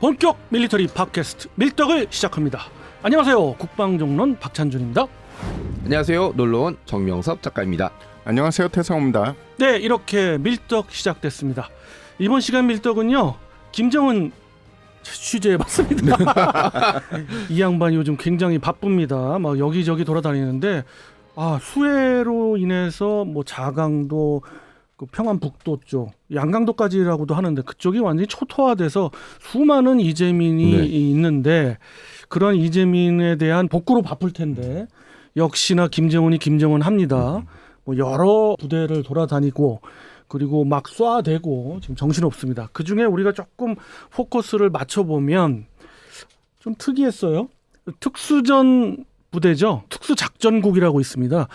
본격 밀리터리 팟캐스트 밀떡을 시작합니다. 안녕하세요. 국방종론 박찬준입니다. 안녕하세요. 놀러온 정명섭 작가입니다. 안녕하세요. 태성입니다. 네, 이렇게 밀떡 시작됐습니다. 이번 시간 밀떡은요, 김정은 취재해봤습니다. 이 양반이 요즘 굉장히 바쁩니다. 막 여기저기 돌아다니는데 수해로 인해서 뭐 자강도, 그 평안북도 쪽, 양강도까지라고도 하는데 그쪽이 완전히 초토화돼서 수많은 이재민이 있는데 그런 이재민에 대한 복구로 바쁠 텐데 역시나 김정은이 김정은 합니다. 뭐 여러 부대를 돌아다니고 그리고 막 쏴대고 지금 정신없습니다. 그중에 우리가 조금 포커스를 맞춰보면 좀 특이했어요. 특수전 부대죠. 특수작전국이라고 있습니다.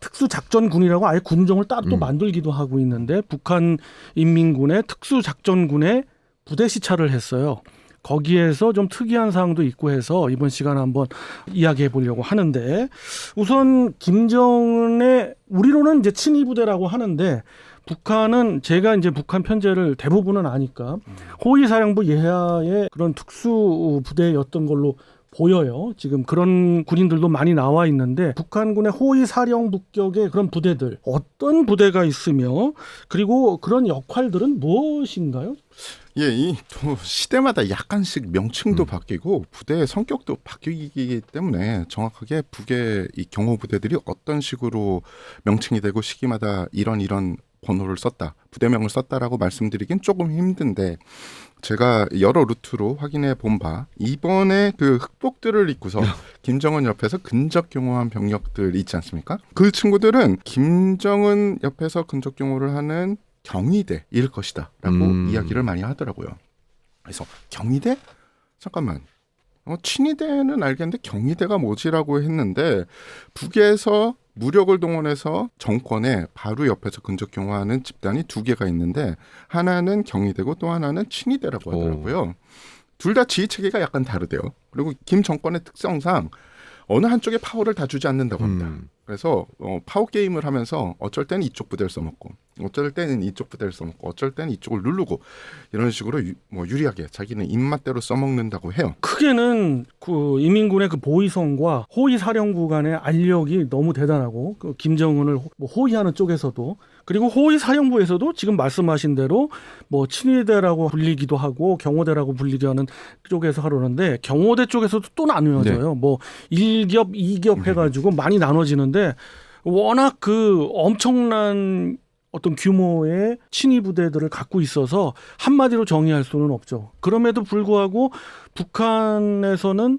특수작전군이라고 아예 군종을 따로 또 만들기도 하고 있는데 북한 인민군의 특수작전군에 부대 시찰을 했어요. 거기에서 좀 특이한 사항도 있고 해서 이번 시간에 한번 이야기해 보려고 하는데, 우선 김정은의 우리로는 이제 친위부대라고 하는데 북한은 제가 이제 북한 편제를 대부분은 아니까 호위사령부 예하의 그런 특수부대였던 걸로 보여요. 지금 그런 군인들도 많이 나와 있는데 북한군의 호위사령부격의 그런 부대들, 어떤 부대가 있으며 그리고 그런 역할들은 무엇인가요? 이 또 시대마다 약간씩 명칭도 바뀌고 부대의 성격도 바뀌기 때문에 정확하게 북의 이 경호 부대들이 어떤 식으로 명칭이 되고 시기마다 이런 번호를 썼다, 부대명을 썼다라고 말씀드리긴 조금 힘든데, 제가 여러 루트로 확인해 본 바 이번에 그 흑복들을 입고서 김정은 옆에서 근접 경호한 병력들 있지 않습니까? 그 친구들은 김정은 옆에서 근접 경호를 하는 경위대일 것이다 라고 이야기를 많이 하더라고요. 그래서 경위대? 잠깐만, 친위대는 알겠는데 경위대가 뭐지라고 했는데, 북에서 무력을 동원해서 정권에 바로 옆에서 근접 경호하는 집단이 두 개가 있는데 하나는 경위대고 또 하나는 친위대라고 하더라고요. 둘 다 지휘 체계가 약간 다르대요. 그리고 김 정권의 특성상 어느 한쪽에 파워를 다 주지 않는다고 합니다. 그래서 파워 게임을 하면서 어쩔 때는 이쪽 부대를 써먹고 어쩔 때는 이쪽 부대를 써먹고 어쩔 때는 이쪽을 누르고 이런 식으로 유리하게 자기는 입맛대로 써먹는다고 해요. 크게는 그 인민군의 그 보위성과 호위사령부 간의 알력이 너무 대단하고, 그 김정은을 호위하는 쪽에서도, 그리고 호위사령부에서도 지금 말씀하신 대로 뭐 친위대라고 불리기도 하고 경호대라고 불리기도 하는 쪽에서 하려는데, 경호대 쪽에서도 또 나뉘어져요. 뭐 1겹, 2겹 해가지고 많이 나눠지는데, 워낙 그 엄청난 어떤 규모의 친위 부대들을 갖고 있어서 한마디로 정의할 수는 없죠. 그럼에도 불구하고 북한에서는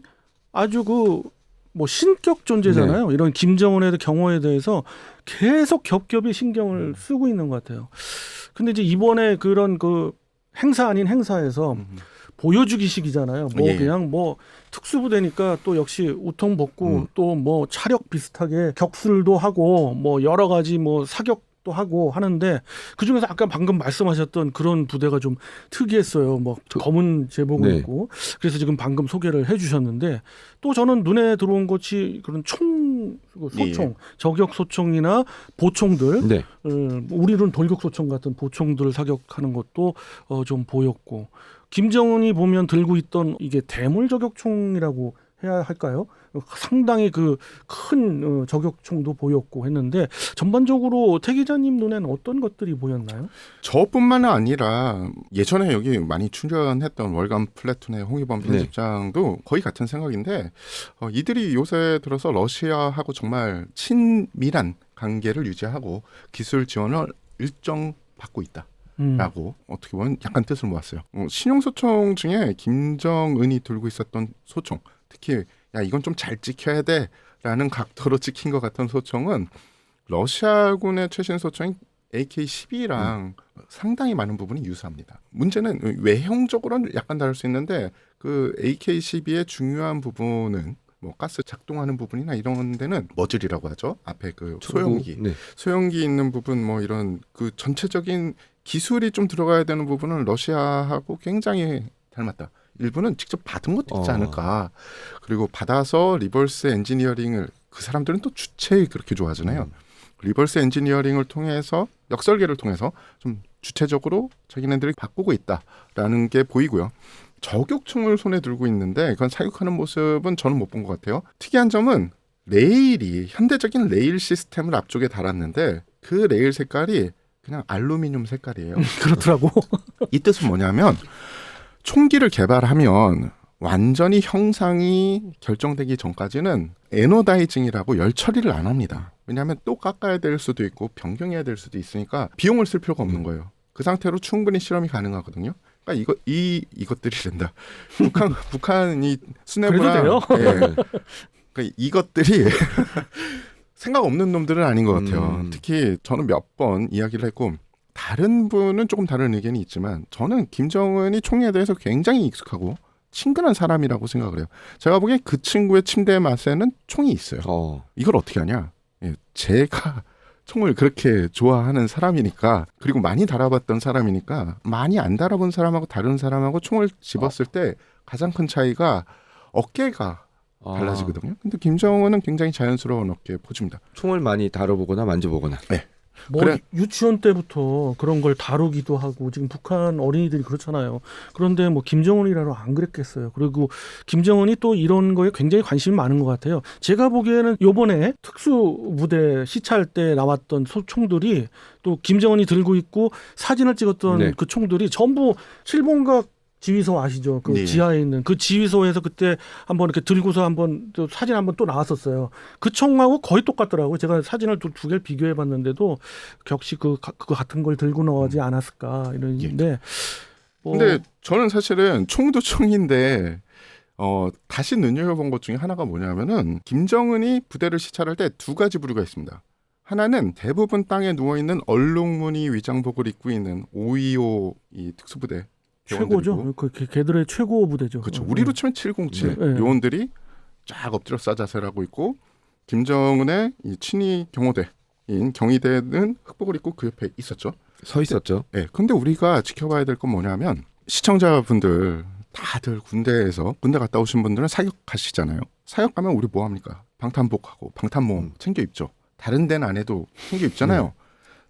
아주 뭐 신격 존재잖아요. 이런 김정은의 경호에 대해서 계속 겹겹이 신경을 쓰고 있는 것 같아요. 근데 이제 이번에 그런 그 행사 아닌 행사에서 보여주기식이잖아요. 그냥 뭐 특수부대니까 또 역시 우통 벗고 또 뭐 차력 비슷하게 격술도 하고 뭐 여러 가지 뭐 사격도 하고 하는데, 그중에서 아까 방금 말씀하셨던 그런 부대가 좀 특이했어요. 뭐 검은 제복을 입고. 그래서 지금 방금 소개를 해주셨는데, 또 저는 눈에 들어온 것이 그런 소총, 저격 소총이나 보총들, 우리는 돌격 소총 같은 보총들을 사격하는 것도 좀 보였고, 김정은이 보면 들고 있던 이게 대물 저격총이라고 해야 할까요? 상당히 그 큰 저격총도 보였고 했는데, 전반적으로 태 기자님 눈에는 어떤 것들이 보였나요? 저뿐만 아니라 예전에 여기 많이 출연했던 월간 플래툰의 홍희범 편집장도 거의 같은 생각인데, 이들이 요새 들어서 러시아하고 정말 친밀한 관계를 유지하고 기술 지원을 일정 받고 있다 라고 어떻게 보면 약간 뜻을 모았어요. 신형소총 중에 김정은이 들고 있었던 소총, 특히 이건 좀 잘 찍혀야 돼 라는 각도로 찍힌 것 같은 소총은 러시아군의 최신 소총인 AK-12랑 상당히 많은 부분이 유사합니다. 문제는 외형적으로는 약간 다를 수 있는데, 그 AK-12의 중요한 부분은 뭐 가스 작동하는 부분이나 이런 데는 머즐이라고 하죠. 앞에 그 소형기 있는 부분, 뭐 이런 그 전체적인 기술이 좀 들어가야 되는 부분은 러시아하고 굉장히 닮았다. 일부는 직접 받은 것도 있지 않을까. 그리고 받아서 리버스 엔지니어링을, 그 사람들은 또 주체에 그렇게 좋아하잖아요. 리버스 엔지니어링을 통해서, 역설계를 통해서 좀 주체적으로 자기네들이 바꾸고 있다라는 게 보이고요. 저격총을 손에 들고 있는데 그건 사격하는 모습은 저는 못 본 것 같아요. 특이한 점은 레일이 현대적인 레일 시스템을 앞쪽에 달았는데 그 레일 색깔이 그냥 알루미늄 색깔이에요. 그렇더라고. 이 뜻은 뭐냐면 총기를 개발하면 완전히 형상이 결정되기 전까지는 에노다이징이라고 열 처리를 안 합니다. 왜냐하면 또 깎아야 될 수도 있고 변경해야 될 수도 있으니까 비용을 쓸 필요가 없는 거예요. 그 상태로 충분히 실험이 가능하거든요. 그러니까 이것들이 된다. 북한이 수뇌부랑 그러니까 이것들이 생각 없는 놈들은 아닌 것 같아요. 특히 저는 몇 번 이야기를 했고 다른 분은 조금 다른 의견이 있지만 저는 김정은이 총리에 대해서 굉장히 익숙하고 친근한 사람이라고 생각을 해요. 제가 보기엔 그 친구의 침대 맛에는 총이 있어요. 이걸 어떻게 하냐? 제가 총을 그렇게 좋아하는 사람이니까 그리고 많이 달아봤던 사람이니까 많이 안 달아본 사람하고 다른 사람하고 총을 집었을 때 가장 큰 차이가 어깨가 달라지거든요. 근데 김정은은 굉장히 자연스러운 어깨 포즈입니다. 총을 많이 다뤄보거나 만져보거나. 네. 뭐 유치원 때부터 그런 걸 다루기도 하고 지금 북한 어린이들이 그렇잖아요. 그런데 뭐 김정은이라도 안 그랬겠어요. 그리고 김정은이 또 이런 거에 굉장히 관심이 많은 것 같아요. 제가 보기에는 요번에 특수부대 시찰 때 나왔던 총들이 또 김정은이 들고 있고 사진을 찍었던 네. 그 총들이 전부 칠봉각 지휘소 아시죠? 그 네. 지하에 있는 그 지휘소에서 그때 한번 이렇게 들고서 한번 또 사진 한번 또 나왔었어요. 그 총하고 거의 똑같더라고요. 제가 사진을 두 개를 비교해 봤는데도 격시 그거 같은 걸 들고 나오지 않았을까 이런데. 근데 저는 사실은 총도 총인데 다시 눈여겨본 것 중에 하나가 뭐냐면은 김정은이 부대를 시찰할 때 두 가지 부류가 있습니다. 하나는 대부분 땅에 누워있는 얼룩무늬 위장복을 입고 있는 525 이 특수부대 최고죠. 그 걔들의 최고 부대죠. 그렇죠. 우리로 치면 707 네. 요원들이 쫙 엎드려 싸자세를 하고 있고 김정은의 이 친위 경호대인 경위대는 흑복을 입고 그 옆에 있었죠. 서 있었죠. 네. 근데 우리가 지켜봐야 될 건 뭐냐면 시청자분들 다들 군대 갔다 오신 분들은 사격하시잖아요. 사격 가면 우리 뭐 합니까? 방탄복하고 방탄모음 챙겨 입죠. 다른 데는 안 해도 챙겨 입잖아요.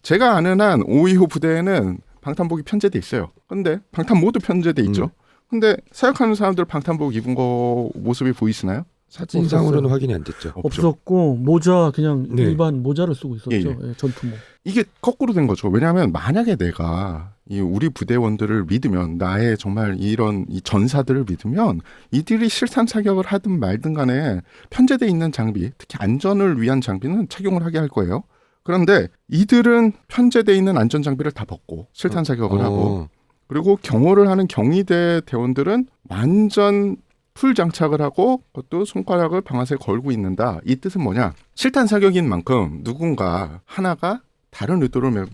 제가 아는 한 525 부대에는 방탄복이 편제돼 있어요. 근데 방탄모도 편제돼 있죠. 근데 사역하는 사람들 방탄복 입은 거 모습이 보이시나요? 사진상으로는 확인이 안 됐죠. 없었고 모자 그냥 네. 일반 모자를 쓰고 있었죠. 예. 예, 전투모. 이게 거꾸로 된 거죠. 왜냐하면 만약에 내가 이 우리 부대원들을 믿으면 나의 정말 이런 이 전사들을 믿으면 이들이 실산 사격을 하든 말든 간에 편제돼 있는 장비, 특히 안전을 위한 장비는 착용을 하게 할 거예요. 그런데 이들은 편제돼 있는 안전 장비를 다 벗고 실탄 사격을 하고 그리고 경호를 하는 경위대 대원들은 완전 풀 장착을 하고 그것도 손가락을 방아쇠에 걸고 있는다. 이 뜻은 뭐냐? 실탄 사격인 만큼 누군가 하나가 다른 의도를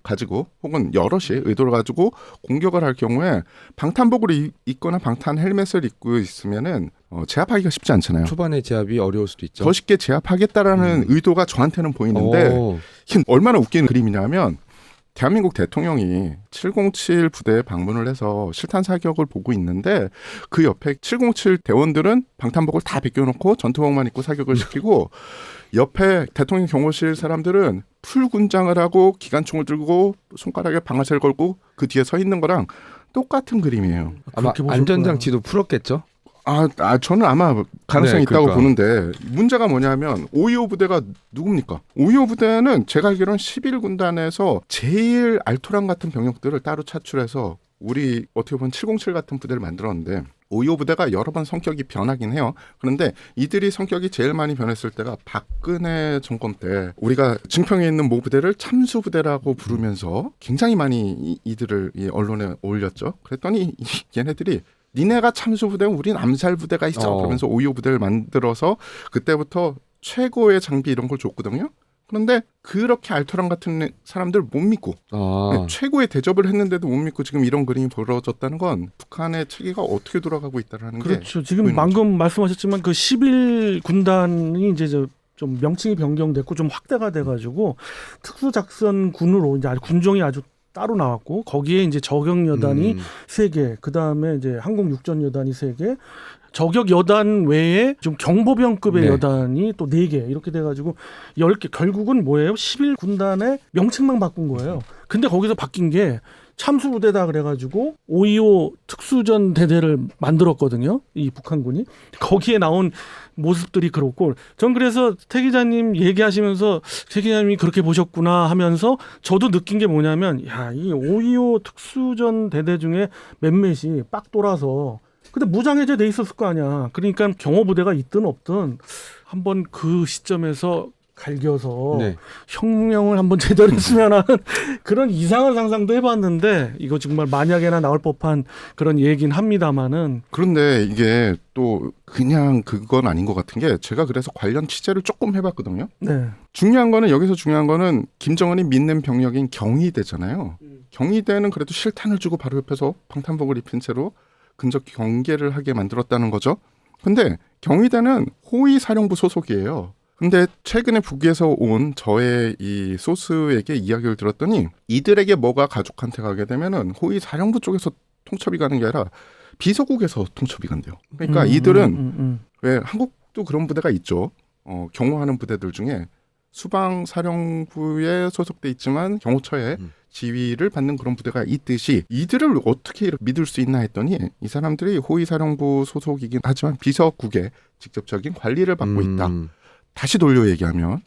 가지고 혹은 여럿이 의도를 가지고 공격을 할 경우에 방탄복을 입거나 방탄 헬멧을 입고 있으면은 제압하기가 쉽지 않잖아요. 초반에 제압이 어려울 수도 있죠. 더 쉽게 제압하겠다라는 의도가 저한테는 보이는데 이게 얼마나 웃기는 그림이냐면 대한민국 대통령이 707 부대에 방문을 해서 실탄 사격을 보고 있는데 그 옆에 707 대원들은 방탄복을 다 벗겨놓고 전투복만 입고 사격을 시키고 옆에 대통령 경호실 사람들은 풀 군장을 하고 기관총을 들고 손가락에 방아쇠를 걸고 그 뒤에 서 있는 거랑 똑같은 그림이에요. 아마 안전장치도 풀었겠죠? 저는 아마 가능성이 네, 있다고 그러니까. 보는데 문제가 뭐냐면 525 부대가 누굽니까? 525 부대는 제가 알기로는 11군단에서 제일 알토란 같은 병력들을 따로 차출해서 우리 어떻게 보면 707 같은 부대를 만들었는데 525 부대가 여러 번 성격이 변하긴 해요. 그런데 이들이 성격이 제일 많이 변했을 때가 박근혜 정권 때 우리가 증평에 있는 모 부대를 참수부대라고 부르면서 굉장히 많이 이들을 이 언론에 올렸죠. 그랬더니 얘네들이 니네가 참수부대면 우린 암살부대가 있어. 그러면서 525 부대를 만들어서 그때부터 최고의 장비 이런 걸 줬거든요. 그런데 그렇게 알토란 같은 사람들 못 믿고 최고의 대접을 했는데도 못 믿고 지금 이런 그림이 벌어졌다는 건 북한의 체계가 어떻게 돌아가고 있다는 게 그렇죠. 지금 방금 말씀하셨지만 그 11군단이 이제 좀 명칭이 변경됐고 좀 확대가 돼가지고 특수작전군으로 이제 군종이 아주 따로 나왔고 거기에 이제 저격 여단이 3개, 그 다음에 이제 항공 육전 여단이 3개, 저격 여단 외에 좀 경보병급의 여단이 또 4개 이렇게 돼가지고 10개 결국은 뭐예요? 11군단의 명칭만 바꾼 거예요. 근데 거기서 바뀐 게 참수부대다 그래가지고 5.25 특수전 대대를 만들었거든요. 이 북한군이. 거기에 나온 모습들이 그렇고 전 그래서 태 기자님 얘기하시면서 태 기자님이 그렇게 보셨구나 하면서 저도 느낀 게 뭐냐면 야, 이 5.25 특수전 대대 중에 몇몇이 빡 돌아서 근데 무장해제돼 있었을 거 아니야. 그러니까 경호부대가 있든 없든 한번 그 시점에서 갈겨서 네. 혁명을 한번 제대로 했으면 하는 그런 이상한 상상도 해봤는데 이거 정말 만약에나 나올 법한 그런 얘기긴 합니다만은 그런데 이게 또 그냥 그건 아닌 것 같은 게 제가 그래서 관련 취재를 조금 해봤거든요. 네. 중요한 거는 김정은이 믿는 병력인 경희대잖아요. 경희대는 그래도 실탄을 주고 바로 옆에서 방탄복을 입힌 채로 근접 경계를 하게 만들었다는 거죠. 근데 경희대는 호위사령부 소속이에요. 근데 최근에 북에서 온 저의 이 소스에게 이야기를 들었더니 이들에게 뭐가 가족한테 가게 되면은 호위사령부 쪽에서 통첩이 가는 게 아니라 비서국에서 통첩이 간대요. 그러니까 이들은 왜 한국도 그런 부대가 있죠. 경호하는 부대들 중에 수방사령부에 소속돼 있지만 경호처에 지휘를 받는 그런 부대가 있듯이 이들을 어떻게 믿을 수 있나 했더니 이 사람들이 호위사령부 소속이긴 하지만 비서국의 직접적인 관리를 받고 있다. 다시 돌려 얘기하면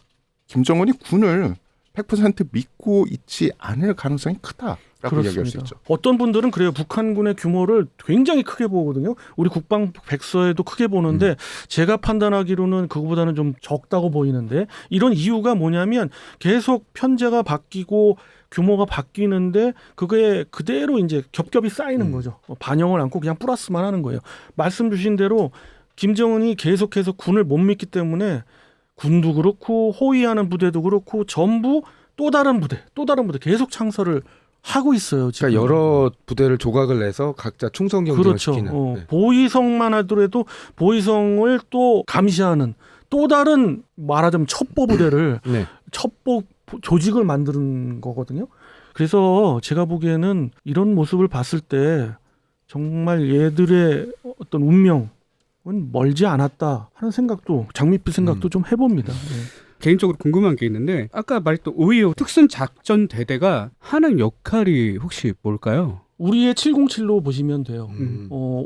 김정은이 군을 100% 믿고 있지 않을 가능성이 크다라고 이야기할 수 있죠. 어떤 분들은 그래요. 북한군의 규모를 굉장히 크게 보거든요. 우리 국방 백서에도 크게 보는데 제가 판단하기로는 그거보다는 좀 적다고 보이는데 이런 이유가 뭐냐면 계속 편제가 바뀌고 규모가 바뀌는데 그게 그대로 이제 겹겹이 쌓이는 거죠. 반영을 않고 그냥 플러스만 하는 거예요. 말씀 주신 대로 김정은이 계속해서 군을 못 믿기 때문에 군도 그렇고 호위하는 부대도 그렇고 전부 또 다른 부대 계속 창설을 하고 있어요. 지금. 그러니까 여러 부대를 조각을 내서 각자 충성 경쟁을 그렇죠. 시키는. 네. 보위성만 하더라도 보위성을 또 감시하는 또 다른 말하자면 첩보 부대를 네. 첩보 조직을 만드는 거거든요. 그래서 제가 보기에는 이런 모습을 봤을 때 정말 얘들의 어떤 운명 멀지 않았다 하는 생각도 장밋빛 생각도 좀 해봅니다. 네. 개인적으로 궁금한 게 있는데 아까 말했던 5.25 특순작전대대가 하는 역할이 혹시 뭘까요? 우리의 707로 보시면 돼요.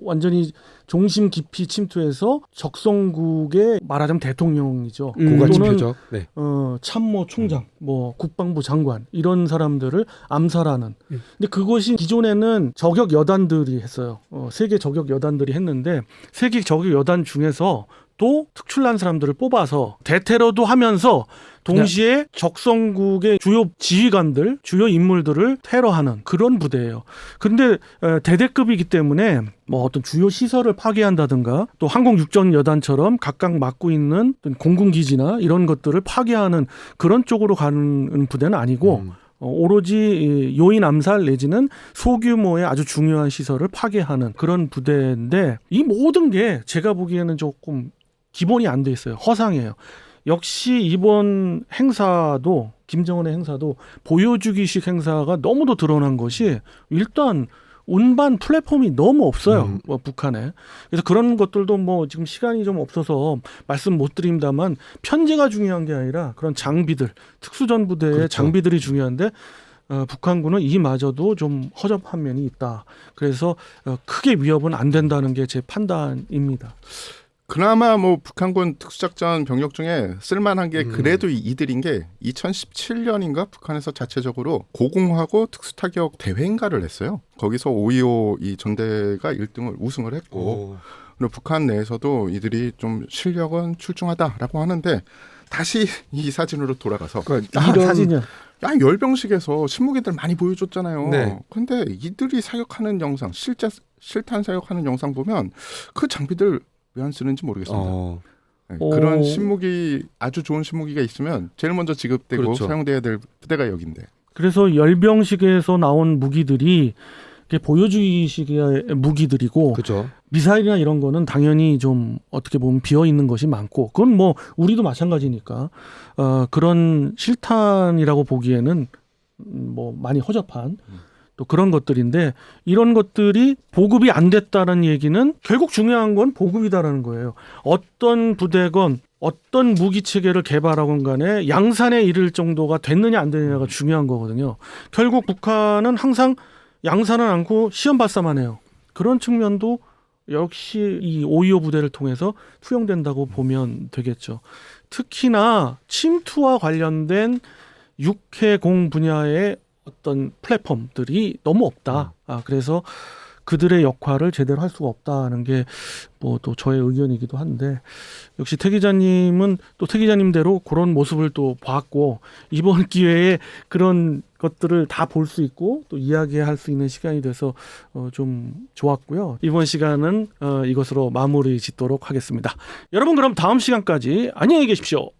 완전히 종심 깊이 침투해서 적성국의 말하자면 대통령이죠. 고가치 또는 표적. 네. 참모 총장, 뭐 국방부 장관 이런 사람들을 암살하는. 근데 그것이 기존에는 저격 여단들이 했어요. 세계 저격 여단들이 했는데 세계 저격 여단 중에서 또 특출난 사람들을 뽑아서 대테러도 하면서 동시에 적성국의 주요 지휘관들, 주요 인물들을 테러하는 그런 부대예요. 그런데 대대급이기 때문에 뭐 어떤 주요 시설을 파괴한다든가 또 항공육전여단처럼 각각 맡고 있는 공군기지나 이런 것들을 파괴하는 그런 쪽으로 가는 부대는 아니고 오로지 요인 암살 내지는 소규모의 아주 중요한 시설을 파괴하는 그런 부대인데 이 모든 게 제가 보기에는 조금 기본이 안 돼 있어요. 허상이에요. 역시 이번 행사도 김정은의 행사도 보여주기식 행사가 너무도 드러난 것이 일단 운반 플랫폼이 너무 없어요. 북한에. 그래서 그런 것들도 뭐 지금 시간이 좀 없어서 말씀 못 드립니다만 편제가 중요한 게 아니라 그런 장비들, 특수전부대의 그렇죠. 장비들이 중요한데 북한군은 이마저도 좀 허접한 면이 있다. 그래서 크게 위협은 안 된다는 게 제 판단입니다. 그나마 뭐 북한군 특수작전 병력 중에 쓸만한 게 그래도 이들인 게 2017년인가 북한에서 자체적으로 고공하고 특수타격 대회인가를 했어요. 거기서 5.25 이 전대가 1등을 우승을 했고 그리고 북한 내에서도 이들이 좀 실력은 출중하다라고 하는데 다시 이 사진으로 돌아가서 사진이요. 야, 열병식에서 신무기들 많이 보여줬잖아요. 네. 근데 이들이 사격하는 영상, 실제 실탄 사격하는 영상 보면 그 장비들 왜 안 쓰는지 모르겠습니다. 네, 그런 신무기 아주 좋은 신무기가 있으면 제일 먼저 지급되고 그렇죠. 사용돼야 될 부대가 여긴데. 그래서 열병식에서 나온 무기들이 보여주기식의 무기들이고 그죠. 미사일이나 이런 거는 당연히 좀 어떻게 보면 비어 있는 것이 많고 그건 뭐 우리도 마찬가지니까 그런 실탄이라고 보기에는 뭐 많이 허접한 또 그런 것들인데 이런 것들이 보급이 안 됐다는 얘기는 결국 중요한 건 보급이다라는 거예요. 어떤 부대건 어떤 무기 체계를 개발하건 간에 양산에 이를 정도가 됐느냐 안 되느냐가 중요한 거거든요. 결국 북한은 항상 양산은 않고 시험 발사만 해요. 그런 측면도 역시 이 525 부대를 통해서 투영된다고 보면 되겠죠. 특히나 침투와 관련된 육해공 분야의 어떤 플랫폼들이 너무 없다. 그래서 그들의 역할을 제대로 할 수가 없다는 게 뭐 또 저의 의견이기도 한데, 역시 태 기자님은 또 태 기자님대로 그런 모습을 또 봤고, 이번 기회에 그런 것들을 다 볼 수 있고 또 이야기할 수 있는 시간이 돼서 좀 좋았고요. 이번 시간은 이것으로 마무리 짓도록 하겠습니다. 여러분, 그럼 다음 시간까지 안녕히 계십시오.